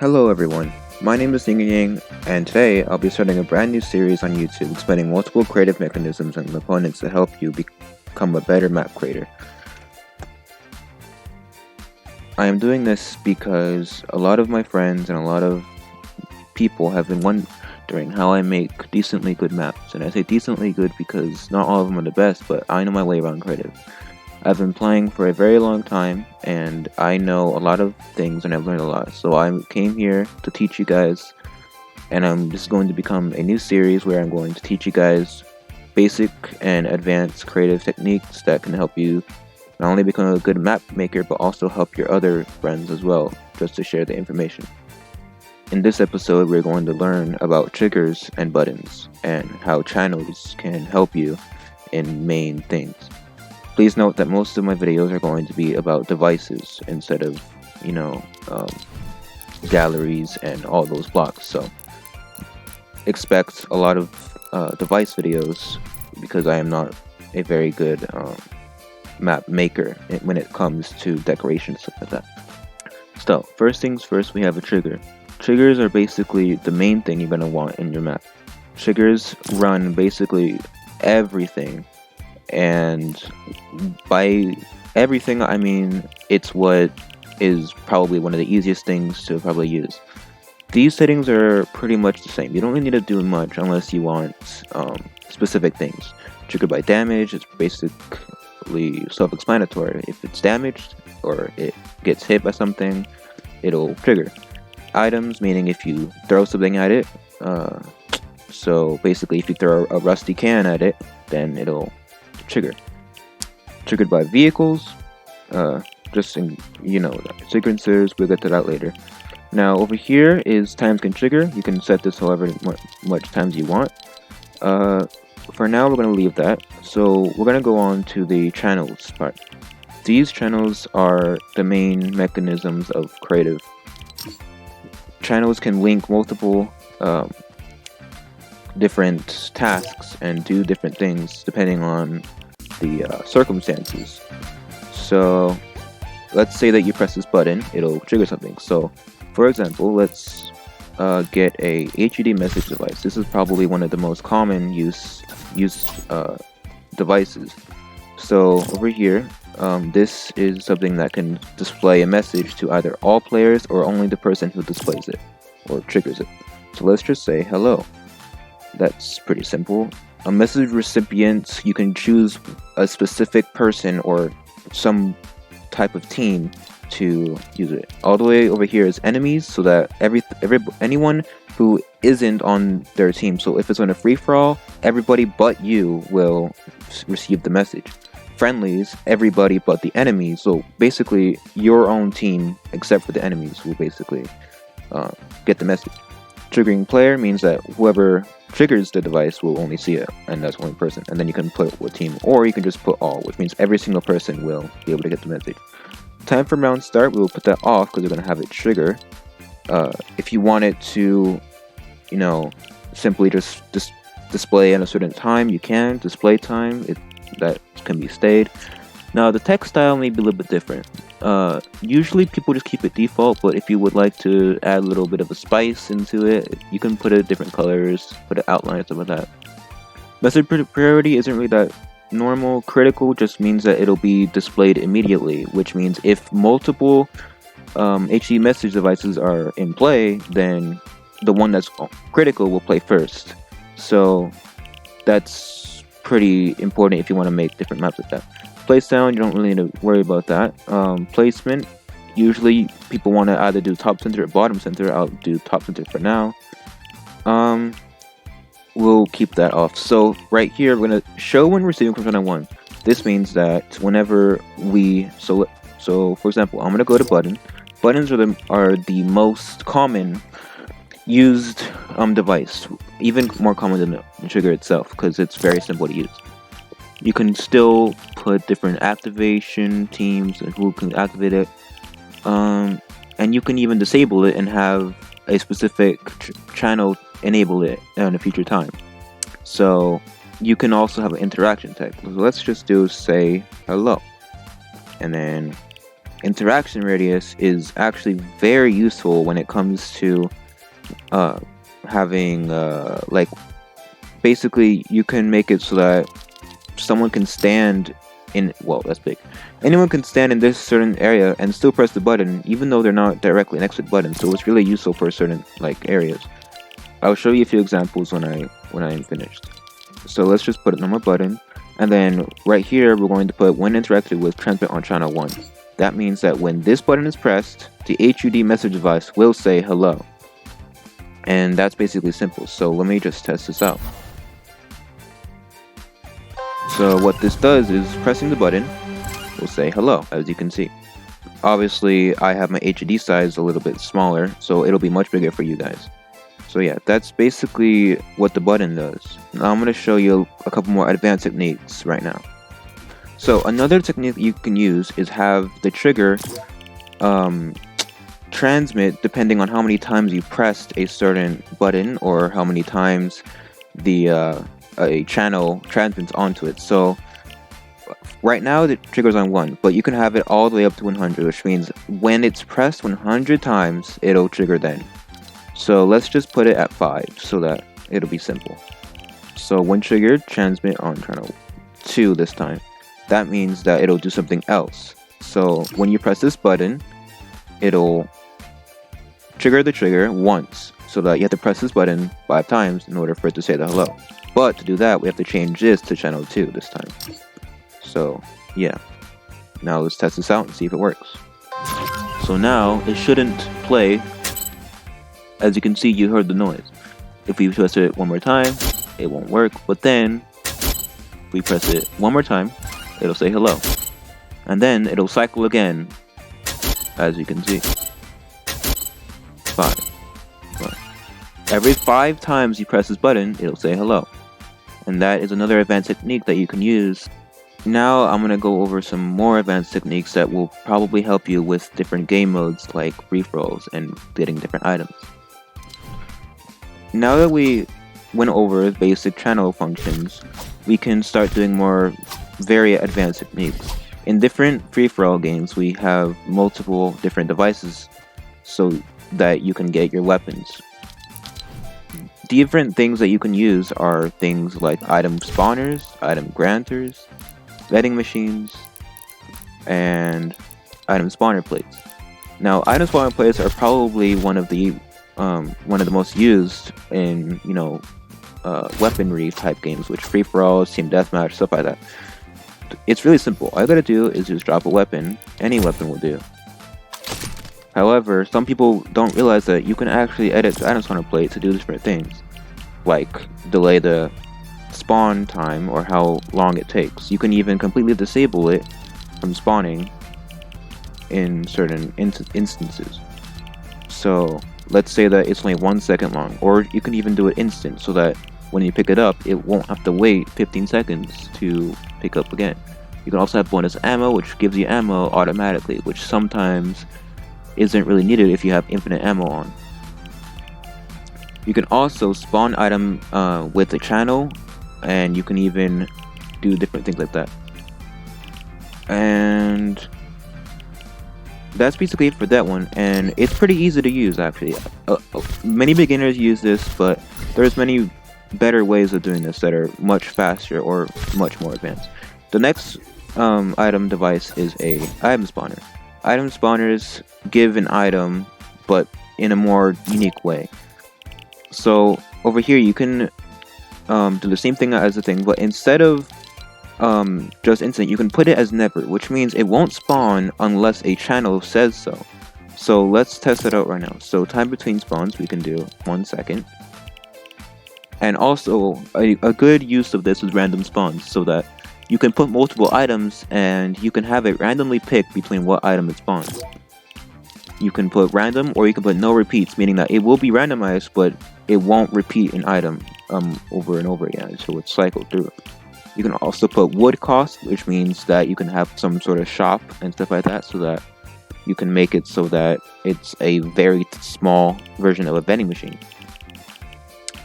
Hello everyone, my name is Yin Yang, and today I'll be starting a brand new series on YouTube explaining multiple creative mechanisms and components to help you become a better map creator. I am doing this because a lot of my friends and a lot of people have been wondering how I make decently good maps, and I say decently good because not all of them are the best, but I know my way around creative. I've been playing for a very long time, and I know a lot of things, and I've learned a lot. So I came here to teach you guys, and this is going to become a new series where I'm going to teach you guys basic and advanced creative techniques that can help you not only become a good map maker, but also help your other friends as well, just to share the information. In this episode, we're going to learn about triggers and buttons, and how channels can help you in main things. Please note that most of my videos are going to be about devices instead of, galleries and all those blocks. So expect a lot of device videos because I am not a very good map maker when it comes to decoration, stuff like that. So first things first, we have a trigger. Triggers are basically the main thing you're going to want in your map. Triggers run basically everything, and by everything I mean it's what is probably one of the easiest things to probably use. These settings are pretty much the same. You don't really need to do much unless you want specific things. Triggered by damage, it's basically self-explanatory. If it's damaged or it gets hit by something, it'll trigger. Items, meaning if you throw something at it, so basically if you throw a rusty can at it, then it'll trigger. Triggered by vehicles, sequencers, we'll get to that later. Now over here is times can trigger. You can set this however much times you want. For now we're going to leave that, so we're going to go on to the channels part. These channels are the main mechanisms of creative. Channels can link multiple different tasks and do different things depending on the circumstances. So let's say that you press this button, it'll trigger something. So for example, let's get a HUD message device. This is probably one of the most common use devices. So over here, this is something that can display a message to either all players or only the person who displays it or triggers it. So let's just say hello. That's pretty simple. A message recipient, you can choose a specific person or some type of team to use it. All the way over here is enemies, so that anyone who isn't on their team, so if it's on a free-for-all, everybody but you will receive the message. Friendlies, everybody but the enemies, so basically your own team except for the enemies will basically get the message. Triggering player means that whoever triggers the device will only see it, and that's one person, and then you can put what team, or you can just put all, which means every single person will be able to get the message. Time for round start, we will put that off because we're going to have it trigger. If you want it to, simply just display at a certain time, you can. Display time, that can be stayed. Now the text style may be a little bit different. Usually people just keep it default, but if you would like to add a little bit of a spice into it, you can put it different colors, put it outline, stuff like that. Message priority isn't really that normal. Critical just means that it'll be displayed immediately, which means if multiple HD message devices are in play, then the one that's critical will play first. So that's pretty important if you want to make different maps like that. Play sound, you don't really need to worry about that. Placement, usually people want to either do top center or bottom center. I'll do top center for now. We'll keep that off. So right here, we're going to show when receiving from 1. This means that whenever so for example, I'm going to go to button. Buttons are the most common used device, even more common than the trigger itself, because it's very simple to use. You can still put different activation teams and who can activate it, and you can even disable it and have a specific channel enable it in a future time. So you can also have an interaction type. So let's just say hello, and then interaction radius is actually very useful when it comes to having like, basically you can make it so that someone can stand in, well, that's big. Anyone can stand in this certain area and still press the button, even though they're not directly next to the button. So it's really useful for certain like areas. I'll show you a few examples when I am finished. So let's just put a normal button, and then right here we're going to put when interacted with transmit on channel 1. That means that when this button is pressed, the HUD message device will say hello. And that's basically simple. So let me just test this out. So what this does is pressing the button will say hello, as you can see. Obviously, I have my HUD size a little bit smaller, so it'll be much bigger for you guys. So yeah, that's basically what the button does. Now I'm going to show you a couple more advanced techniques right now. So another technique you can use is have the trigger transmit depending on how many times you pressed a certain button or how many times the a channel transmits onto it. So right now the trigger's on 1, but you can have it all the way up to 100, which means when it's pressed 100 times, it'll trigger then. So let's just put it at 5 so that it'll be simple. So when triggered, transmit on channel 2 this time. That means that it'll do something else. So when you press this button, it'll trigger the trigger once, so that you have to press this button 5 times in order for it to say the hello. But to do that, we have to change this to channel 2 this time. So yeah, now let's test this out and see if it works. So now it shouldn't play. As you can see, you heard the noise. If we press it one more time, it won't work. But then, if we press it one more time, it'll say hello. And then it'll cycle again, as you can see. 5. Every 5 times you press this button, it'll say hello. And that is another advanced technique that you can use. Now I'm going to go over some more advanced techniques that will probably help you with different game modes like free-for-alls and getting different items. Now that we went over basic channel functions, we can start doing more very advanced techniques. In different free-for-all games, we have multiple different devices so that you can get your weapons. Different things that you can use are things like item spawners, item granters, vending machines, and item spawner plates. Now, item spawner plates are probably one of the most used in, weaponry type games, which free-for-alls, team deathmatch, stuff like that. It's really simple. All you gotta do is just drop a weapon. Any weapon will do. However, some people don't realize that you can actually edit the item spawner plate to do different things, like delay the spawn time or how long it takes. You can even completely disable it from spawning in certain instances. So let's say that it's only 1 second long, or you can even do it instant so that when you pick it up, it won't have to wait 15 seconds to pick up again. You can also have bonus ammo, which gives you ammo automatically, which sometimes isn't really needed if you have infinite ammo on. You can also spawn item with a channel, and you can even do different things like that. And that's basically it for that one, and it's pretty easy to use actually. Many beginners use this, but there's many better ways of doing this that are much faster or much more advanced. The next item device is a item spawner. Item spawners give an item, but in a more unique way. So over here you can do the same thing as the thing, but instead of just instant, you can put it as never, which means it won't spawn unless a channel says so. So let's test it out right now. So time between spawns, we can do 1 second. And also a good use of this is random spawns, so that you can put multiple items and you can have it randomly pick between what item it spawns. You can put random, or you can put no repeats, meaning that it will be randomized, but it won't repeat an item over and over again, so it's cycled through. You can also put wood cost, which means that you can have some sort of shop and stuff like that, so that you can make it so that it's a very small version of a vending machine.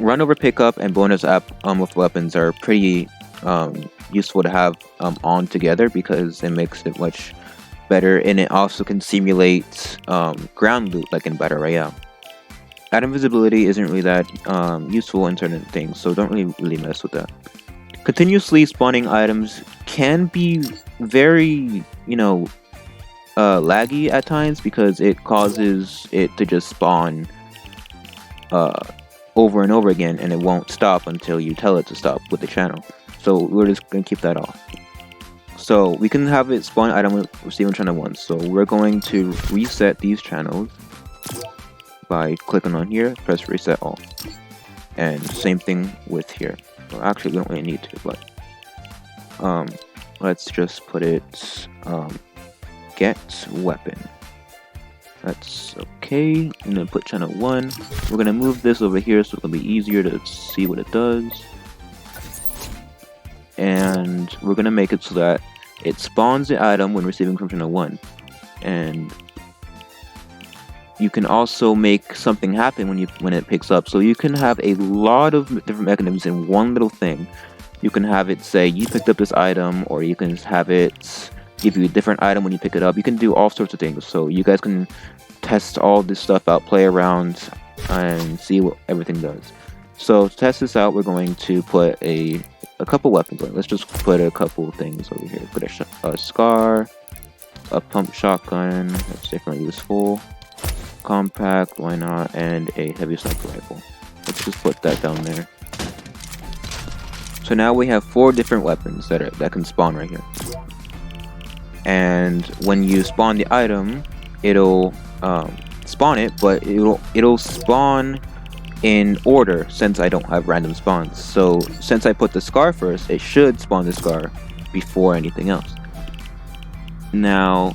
Run over pickup and bonus app with weapons are pretty useful to have on together, because it makes it much better, and it also can simulate ground loot like in Battle Royale. Item visibility isn't really that useful in certain things, so don't really mess with that. Continuously spawning items can be very, laggy at times because it causes it to just spawn over and over again, and it won't stop until you tell it to stop with the channel. So we're just gonna keep that off. So we can have it spawn item receiving channel 1. So we're going to reset these channels by clicking on here, press reset all. And same thing with here. Well, actually, we don't really need to, but let's just put it get weapon. That's okay. I'm gonna put channel 1. We're gonna move this over here so it'll be easier to see what it does. And we're gonna make it so that it spawns the item when receiving from channel 1. And you can also make something happen when it picks up. So you can have a lot of different mechanisms in one little thing. You can have it say you picked up this item, or you can have it give you a different item when you pick it up. You can do all sorts of things. So you guys can test all this stuff out, play around, and see what everything does. So to test this out, we're going to put a couple weapons on. Let's just put a couple things over here. Put a scar, a pump shotgun, that's definitely useful, compact, why not, and a heavy sniper rifle. Let's just put that down there. So now we have 4 different weapons that can spawn right here. And when you spawn the item, it'll spawn it, but it'll spawn in order since I don't have random spawns. So since I put the scar first, it should spawn the scar before anything else. Now,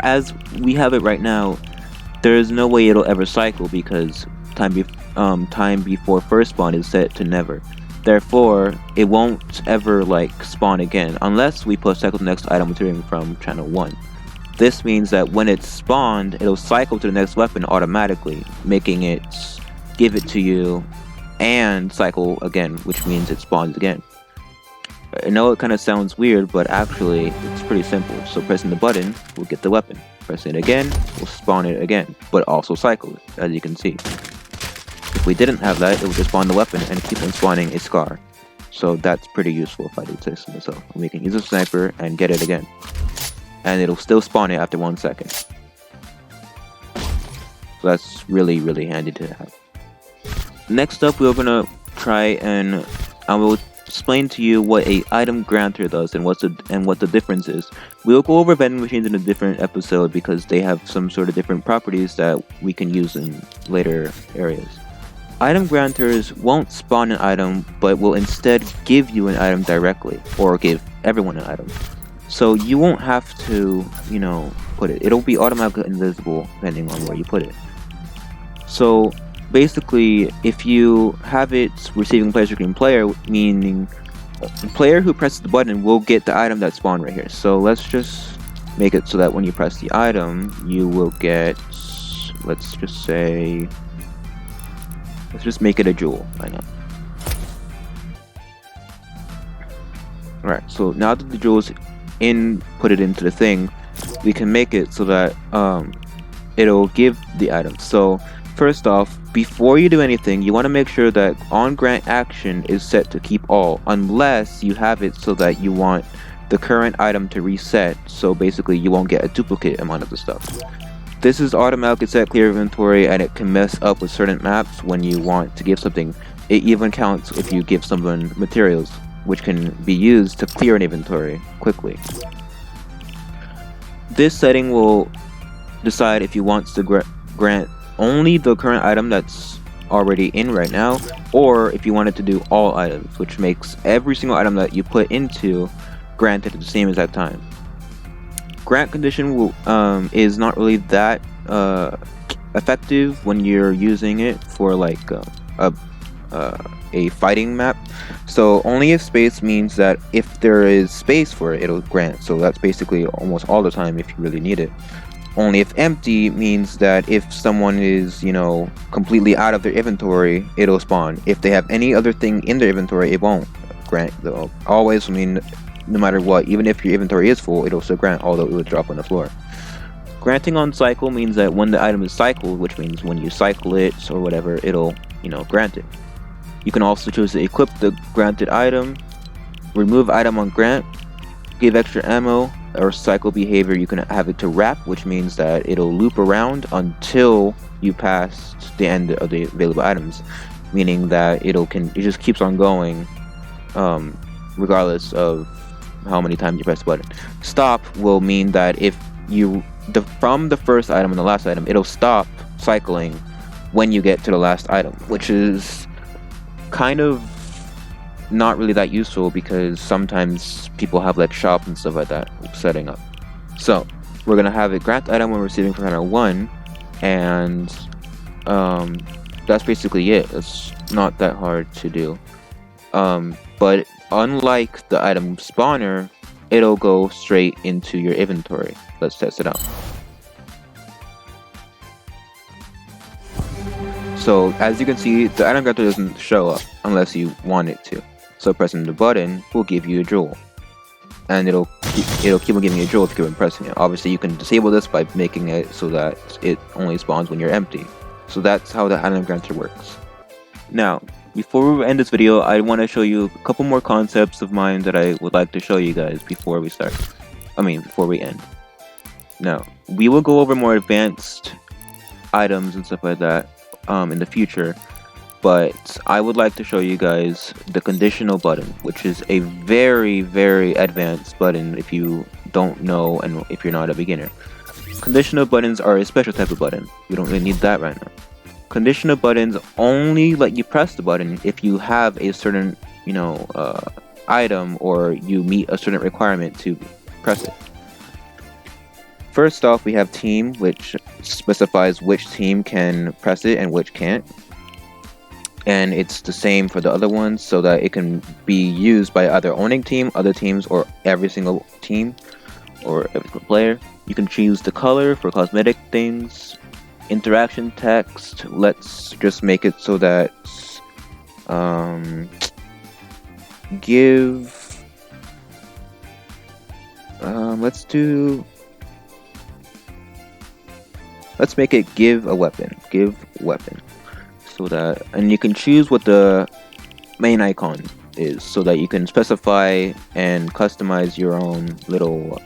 as we have it right now, there's no way it'll ever cycle because time before first spawn is set to never. Therefore, it won't ever spawn again unless we put cycle to the next item material from channel 1. This means that when it's spawned, it'll cycle to the next weapon automatically, making it give it to you and cycle again, which means it spawns again. I know it kind of sounds weird, but actually it's pretty simple. So pressing the button will get the weapon. Pressing it again will spawn it again, but also cycle it, as you can see. If we didn't have that, it would just spawn the weapon and keep on spawning a scar. So that's pretty useful if I do say so myself. We can use a sniper and get it again. And it'll still spawn it after 1 second. So that's really, really handy to have. Next up, we're gonna try and I will explain to you what a item granter does and what the difference is. We'll go over vending machines in a different episode because they have some sort of different properties that we can use in later areas. Item granters won't spawn an item, but will instead give you an item directly, or give everyone an item. So you won't have to, put it. It'll be automatically invisible depending on where you put it. So basically, if you have it receiving player screen player, meaning the player who presses the button will get the item that spawned right here. So let's just make it so that when you press the item, you will get, let's just make it a jewel. Why not? Alright, so now that the jewel's put it into the thing, we can make it so that it'll give the item. So first off, before you do anything, you want to make sure that on grant action is set to keep all, unless you have it so that you want the current item to reset, so basically you won't get a duplicate amount of the stuff. This is automatically set clear inventory, and it can mess up with certain maps when you want to give something. It even counts if you give someone materials, which can be used to clear an inventory quickly. This setting will decide if you want to grant only the current item that's already in right now, or if you want it to do all items, which makes every single item that you put into granted at the same exact time. Grant condition is not really that effective when you're using it for a fighting map. So only if space means that if there is space for it, it'll grant. So that's basically almost all the time if you really need it. Only if empty means that if someone is, completely out of their inventory, it'll spawn. If they have any other thing in their inventory, it won't grant though. Always mean no matter what. Even if your inventory is full, it'll still grant, although it would drop on the floor. Granting on cycle means that when the item is cycled, which means when you cycle it or whatever, it'll, grant it. You can also choose to equip the granted item, remove item on grant, give extra ammo, or cycle behavior. You can have it to wrap, which means that it'll loop around until you pass the end of the available items, meaning that it just keeps on going, regardless of how many times you press the button. Stop will mean that if from the first item and the last item, it'll stop cycling when you get to the last item, which is kind of not really that useful because sometimes people have like shops and stuff like that setting up. So we're gonna have it grant item when receiving from Hunter 1, and that's basically it. It's not that hard to do. But unlike the item spawner, it'll go straight into your inventory. Let's test it out. So as you can see, the item granter doesn't show up unless you want it to. So pressing the button will give you a jewel, and it'll keep on giving you a jewel if you keep on pressing it. Obviously, you can disable this by making it so that it only spawns when you're empty. So that's how the item granter works. Now, before we end this video, I want to show you a couple more concepts of mine that I would like to show you guys before we end. Now, we will go over more advanced items and stuff like that in the future, but I would like to show you guys the conditional button, which is a very, very advanced button if you don't know and if you're not a beginner. Conditional buttons are a special type of button. You don't really need that right now. Conditional buttons only let you press the button if you have a certain, item, or you meet a certain requirement to press it. First off, we have team, which specifies which team can press it and which can't. And it's the same for the other ones, so that it can be used by either owning team, other teams, or every single team, or every single player. You can choose the color for cosmetic things. Interaction text, let's just make it so that let's make it give weapon, so that, and you can choose what the main icon is, so that you can specify and customize your own little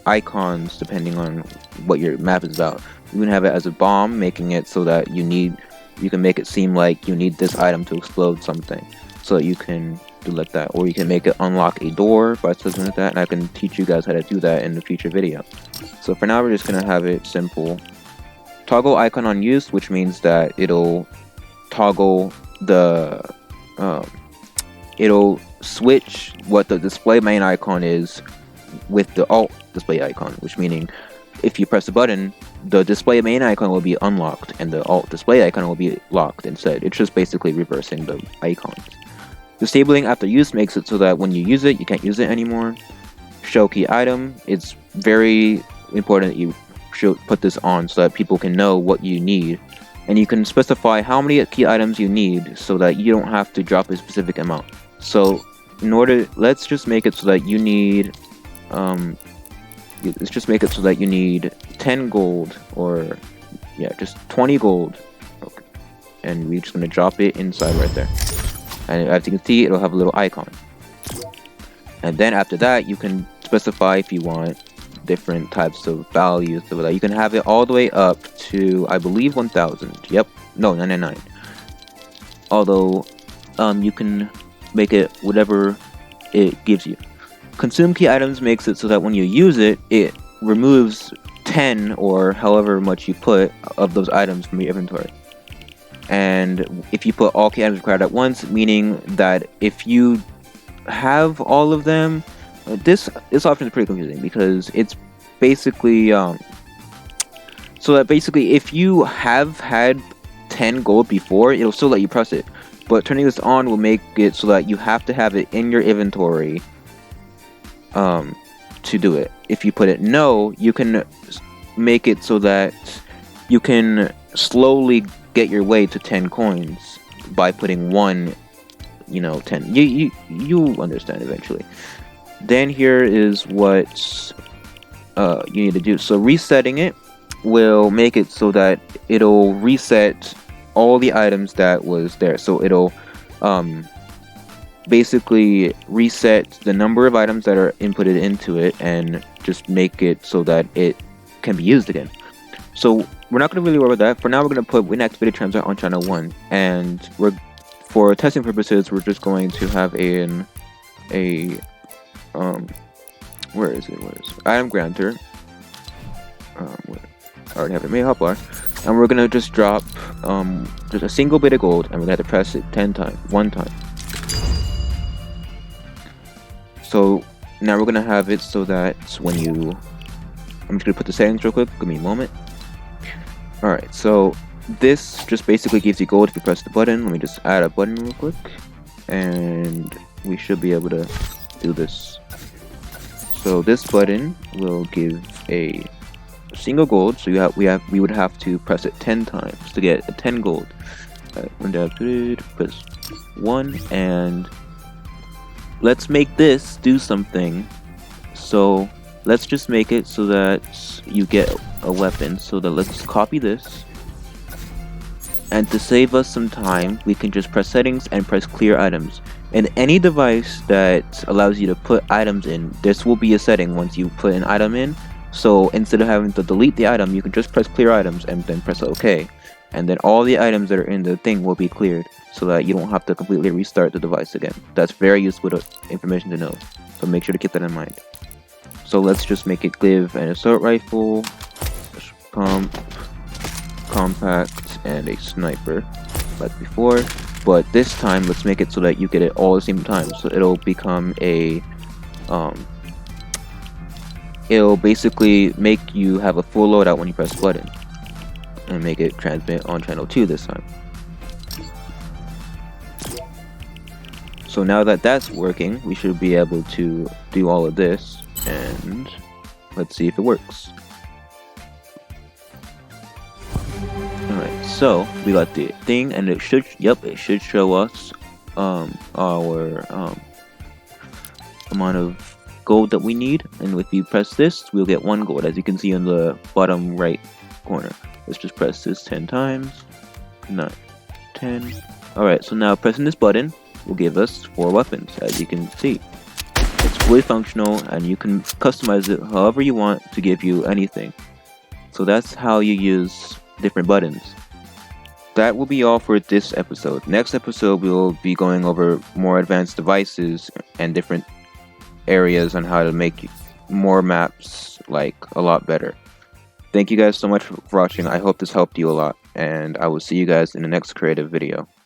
icons depending on what your map is about. You can have it as a bomb, making it so that you can make it seem like you need this item to explode something, so that you can do like that. Or you can make it unlock a door by something like that, and I can teach you guys how to do that in the future video. So for now, we're just gonna have it simple. Toggle icon on use, which means that it'll toggle it'll switch what the display main icon is with the alt display icon, which meaning if you press the button, the display main icon will be unlocked and the alt display icon will be locked instead. It's just basically reversing the icons. Disabling after use makes it so that when you use it, you can't use it anymore. Show key item, it's very important that you put this on so that people can know what you need. And you can specify how many key items you need so that you don't have to drop a specific amount. So let's just make it so that you need let's just make it so that you need 10 gold, or just 20 gold. Okay. And we're just gonna drop it inside right there. And as you can see, it'll have a little icon. And then after that, you can specify if you want different types of values, so that you can have it all the way up to, I believe, 1000. Yep, no, 999. Although, you can make it whatever it gives you. Consume key items makes it so that when you use it, it removes 10 or however much you put of those items from your inventory. And if you put all key items required at once, meaning that if you have all of them, this option is pretty confusing because it's basically so that basically if you have had 10 gold before, it'll still let you press it, but turning this on will make it so that you have to have it in your inventory to do it. If you put it no, you can make it so that you can slowly get your way to 10 coins by putting 10. You understand eventually. Then here is what you need to do. So resetting it will make it so that it'll reset all the items that was there. So it'll basically reset the number of items that are inputted into it and just make it so that it can be used again. So we're not going to really worry about that. For now, we're going to put WinActivated Transmit on channel 1, and for testing purposes, we're just going to have where is it? Item granter. I already have it made hotbar, and we're gonna just drop just a single bit of gold, and we're gonna have to press it 10 times, one time. So now we're gonna have it so that when you, I'm just gonna put the settings real quick. Give me a moment. All right, so this just basically gives you gold if you press the button. Let me just add a button real quick, and we should be able to do this. So this button will give a single gold. So we would have to press it 10 times to get a 10 gold. Press 1, and let's make this do something. So let's just make it so that you get a weapon. So that let's copy this, and to save us some time, we can just press settings and press clear items. And any device that allows you to put items in, this will be a setting once you put an item in. So instead of having to delete the item, you can just press clear items and then press OK. And then all the items that are in the thing will be cleared, so that you don't have to completely restart the device again. That's very useful information to know. So make sure to keep that in mind. So let's just make it give an assault rifle, compact, and a sniper like before. But this time, let's make it so that you get it all at the same time. So it'll become a, it'll basically make you have a full loadout when you press the button. And make it transmit on channel 2 this time. So now that that's working, we should be able to do all of this. And let's see if it works. Alright, so we got the thing, and it should, it should show us our amount of gold that we need. And if you press this, we'll get 1 gold, as you can see in the bottom right corner. Let's just press this 10 times. 9, 10. Alright, so now pressing this button will give us 4 weapons, as you can see. It's fully functional, and you can customize it however you want to give you anything. So that's how you use different buttons. That will be all for this episode. Next episode, we'll be going over more advanced devices and different areas on how to make more maps like a lot better. Thank you guys so much for watching. I hope this helped you a lot, and I will see you guys in the next creative video.